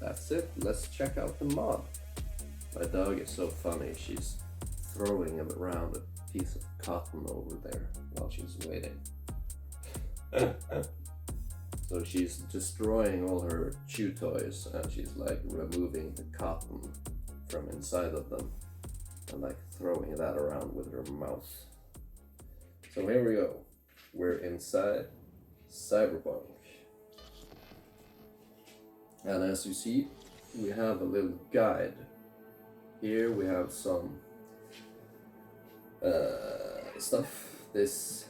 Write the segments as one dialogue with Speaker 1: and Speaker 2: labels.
Speaker 1: that's it. Let's check out the mod. My dog is so funny. She's throwing him around a piece of cotton over there while she's waiting. So she's destroying all her chew toys and she's like removing the cotton from inside of them and like throwing that around with her mouth. So here we go. We're inside Cyberpunk. And as you see, we have a little guide. Here we have some stuff, this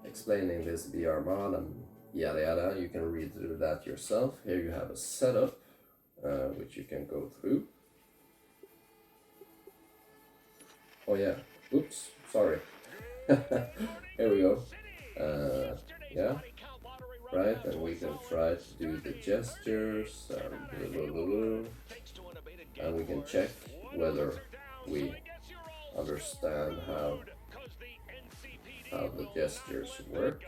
Speaker 1: explaining this VR mod and yada yada. You can read through that yourself. Here you have a setup, which you can go through. Oh yeah, oops, sorry. Here we go. Yeah, right, and we can try to do the gestures and we can check whether we understand how the gestures work.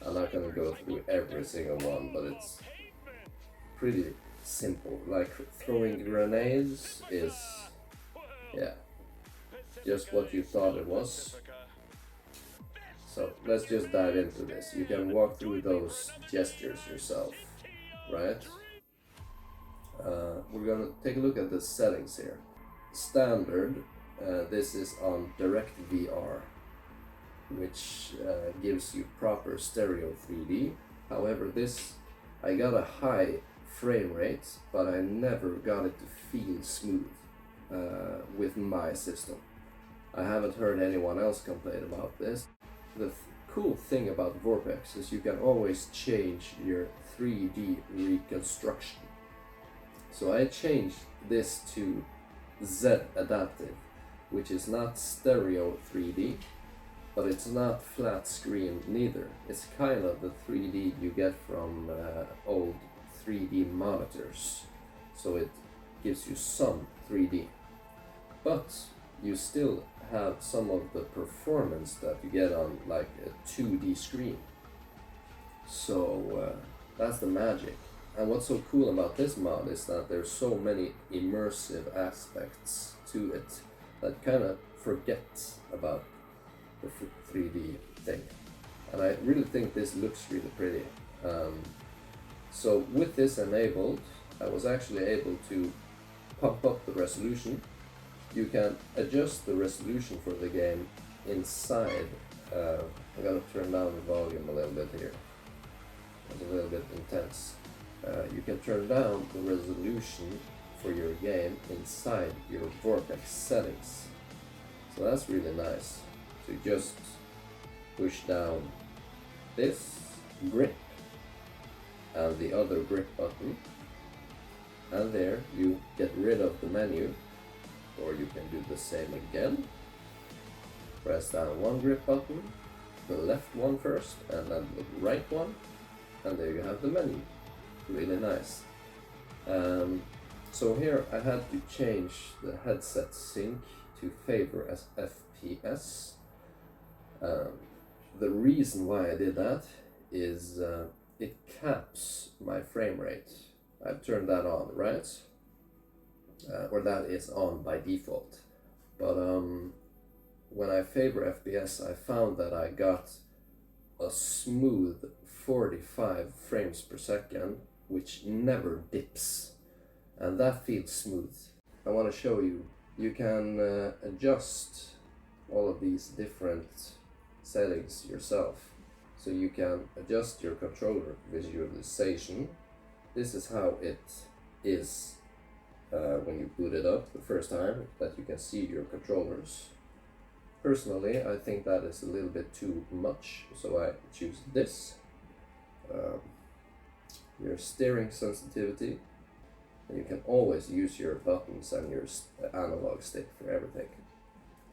Speaker 1: I'm not gonna go through every single one, but it's pretty simple. Like throwing grenades is, yeah, just what you thought it was. So let's just dive into this. You can walk through those gestures yourself, right? We're gonna take a look at the settings here. Standard, this is on DirectVR, which gives you proper stereo 3D. However, this, I got a high frame rate, but I never got it to feel smooth with my system. I haven't heard anyone else complain about this. The cool thing about VorpX is you can always change your 3D reconstruction. So I changed this to Z Adaptive, which is not stereo 3D, but it's not flat screen neither. It's kind of the 3D you get from old 3D monitors. So it gives you some 3D, but you still have some of the performance that you get on like a 2D screen. So that's the magic. And what's so cool about this mod is that there's so many immersive aspects to it that kind of forget about the 3D thing. And I really think this looks really pretty. So with this enabled, I was actually able to pump up the resolution. You can adjust the resolution for the game inside. I'm gonna turn down the volume a little bit here. It's a little bit intense. You can turn down the resolution for your game inside your VorpX settings. So that's really nice. So you just push down this grip and the other grip button, and there you get rid of the menu, or you can do the same again. Press down one grip button, the left one first, and then the right one, and there you have the menu. Really nice. So here I had to change the headset sync to favor as FPS. The reason why I did that is it caps my frame rate. I've turned that on, right? Or that is on by default. But when I favor FPS, I found that I got a smooth 45 frames per second, which never dips, and that feels smooth. I want to show you. You can adjust all of these different settings yourself. So you can adjust your controller visualization. This is how it is when you boot it up the first time, that you can see your controllers. Personally, I think that is a little bit too much, so I choose this. Your steering sensitivity, and you can always use your buttons and your analog stick for everything.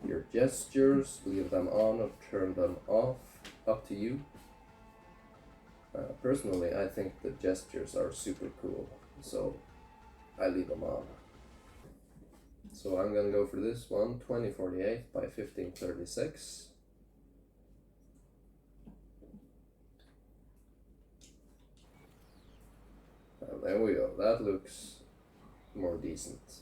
Speaker 1: Your gestures, leave them on or turn them off, up to you. Personally, I think the gestures are super cool, so I leave them on. So I'm gonna go for this one, 2048 by 1536. There we go, that looks more decent.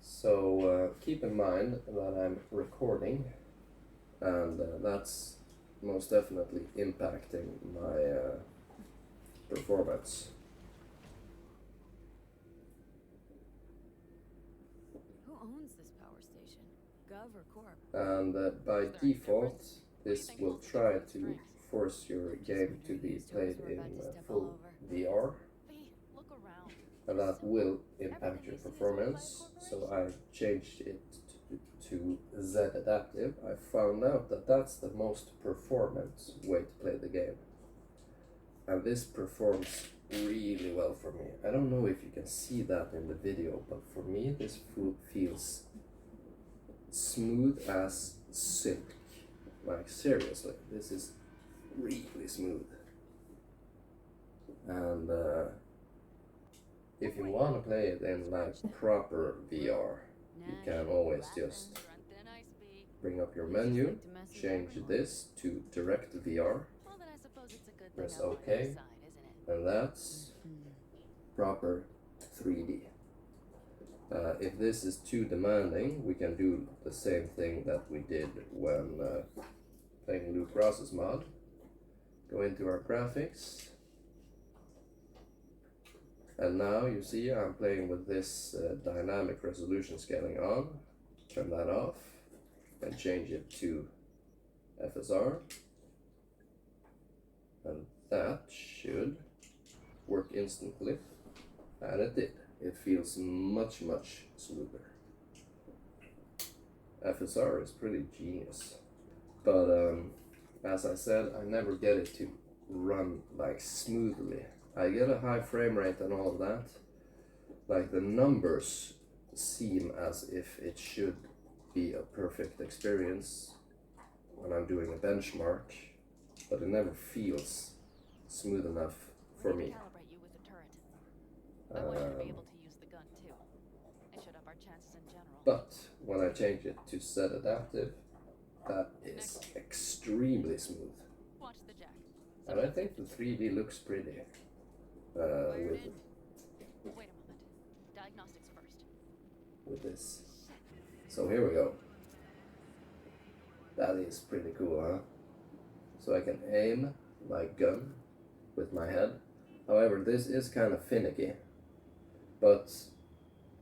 Speaker 1: So keep in mind that I'm recording, and that's most definitely impacting my performance.
Speaker 2: Who owns this power station? Gov or Corp?
Speaker 1: And by default, this will try to force your game to be played in full VR, and that will impact your performance. So I changed it to Z Adaptive. I found out that that's the most performant way to play the game, and this performs really well for me. I don't know if you can see that in the video, but for me this feels smooth as silk. Like seriously, this is really smooth. And if you want to play it in like proper VR, you can always just bring up your menu, change this to direct VR, press OK, and that's proper 3D. If this is too demanding, we can do the same thing that we did when playing Luke Ross's mod. Go into our graphics, and now you see I'm playing with this dynamic resolution scaling on. Turn that off and change it to FSR, and that should work instantly, and it did. It feels much smoother. FSR is pretty genius, but as I said, I never get it to run like smoothly. I get a high frame rate and all of that, like the numbers seem as if it should be a perfect experience when I'm doing a benchmark, but it never feels smooth enough for me.
Speaker 2: I want you to be able to use the gun too. It should up our chances in general.
Speaker 1: But when I change it to set adaptive, that is extremely smooth.
Speaker 2: Watch the jack.
Speaker 1: And I think the 3D looks pretty
Speaker 2: Wait a moment. Diagnostics first.
Speaker 1: with this. So here we go. That is pretty cool, huh? So I can aim my gun with my head. However, this is kind of finicky. But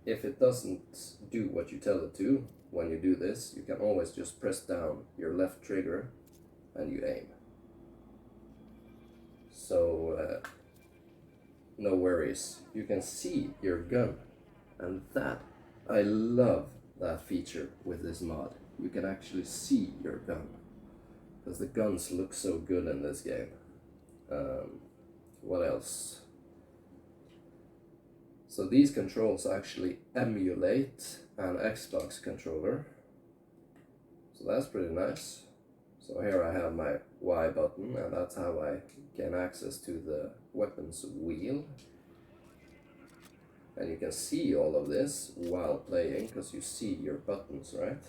Speaker 1: if it doesn't do what you tell it to when you do this, you can always just press down your left trigger and you aim. So no worries. You can see your gun, and that, I love that feature with this mod. You can actually see your gun, because the guns look so good in this game. What else? So these controls actually emulate an Xbox controller, so that's pretty nice. So here I have my Y button, and that's how I gain access to the weapons wheel. And you can see all of this while playing, because you see your buttons, right?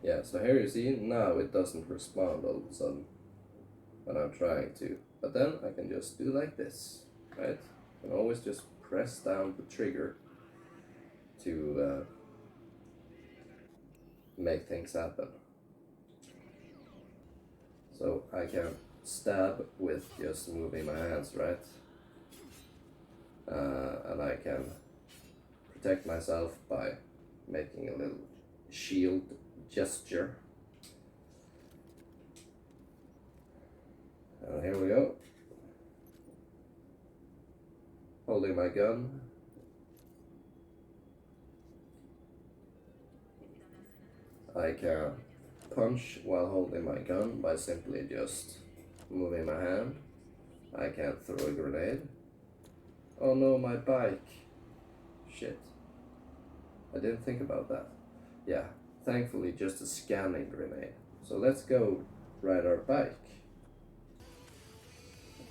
Speaker 1: Yeah, so here you see, now it doesn't respond all of a sudden when I'm trying to. But then I can just do like this, right? I can always just press down the trigger to make things happen. So I can stab with just moving my hands, right? And I can protect myself by making a little shield gesture. And here we go. Holding my gun. I can punch while holding my gun by simply just moving my hand. I can throw a grenade. Oh no, my bike. Shit. I didn't think about that. Yeah, thankfully just a scanning grenade. So let's go ride our bike.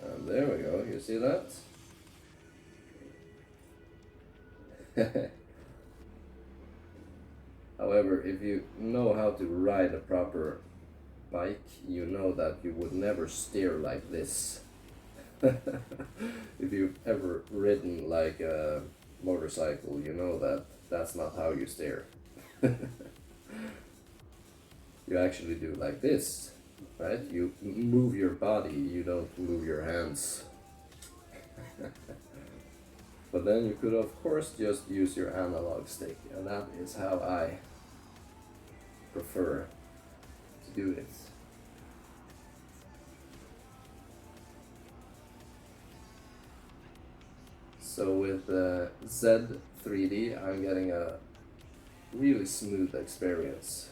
Speaker 1: And there we go, you see that? However, if you know how to ride a proper bike, you know that you would never steer like this. If you've ever ridden like a motorcycle, you know that that's not how you steer. You actually do like this, right? You move your body, you don't move your hands. But then you could of course just use your analog stick, and that is how I prefer to do it. So with Z3D, I'm getting a really smooth experience.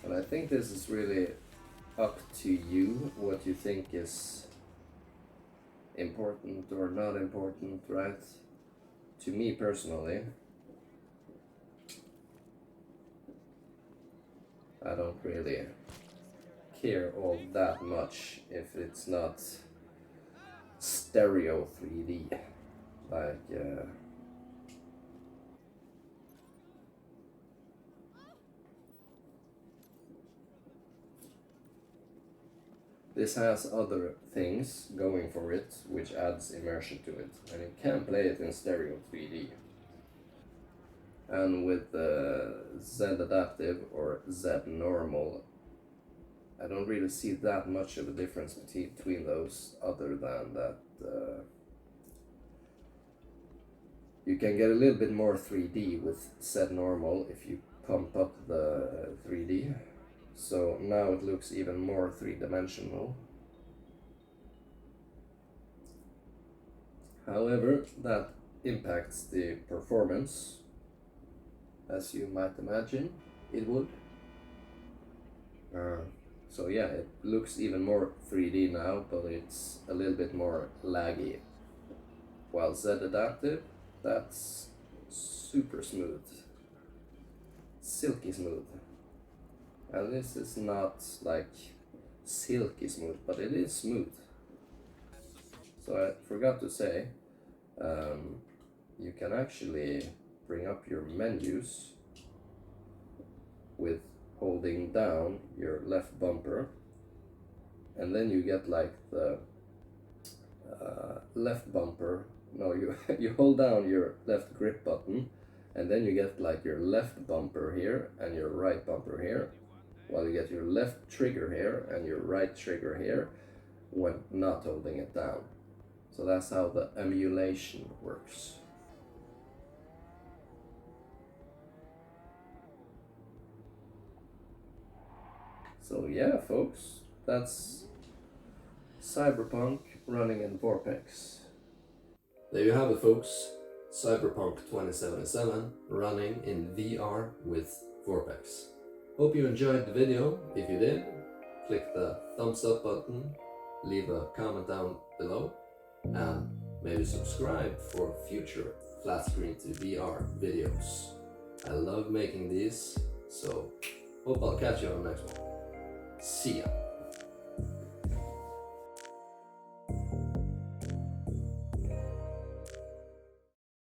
Speaker 1: And I think this is really up to you what you think is important or not important, right? To me personally, I don't really care all that much if it's not stereo 3D, like this has other things going for it, which adds immersion to it, and you can play it in stereo 3D. And with Z adaptive or Z normal, I don't really see that much of a difference between those, other than that you can get a little bit more 3D with Z normal if you pump up the 3D. So now it looks even more three-dimensional. However, that impacts the performance, as you might imagine it would. So yeah, it looks even more 3D now, but it's a little bit more laggy. While Z adaptive, that's super smooth, silky smooth. And this is not like silky smooth, but it is smooth. So I forgot to say, you can actually bring up your menus with holding down your left bumper, and then you get like the left bumper. No, you hold down your left grip button, and then you get like your left bumper here and your right bumper here, while you get your left trigger here and your right trigger here when not holding it down. So that's how the emulation works. So yeah, folks, that's Cyberpunk running in VorpX. There you have it, folks. Cyberpunk 2077 running in VR with VorpX. Hope you enjoyed the video. If you did, click the thumbs up button, leave a comment down below, and maybe subscribe for future flat screen to VR videos. I love making these, so hope I'll catch you on the next one. See ya!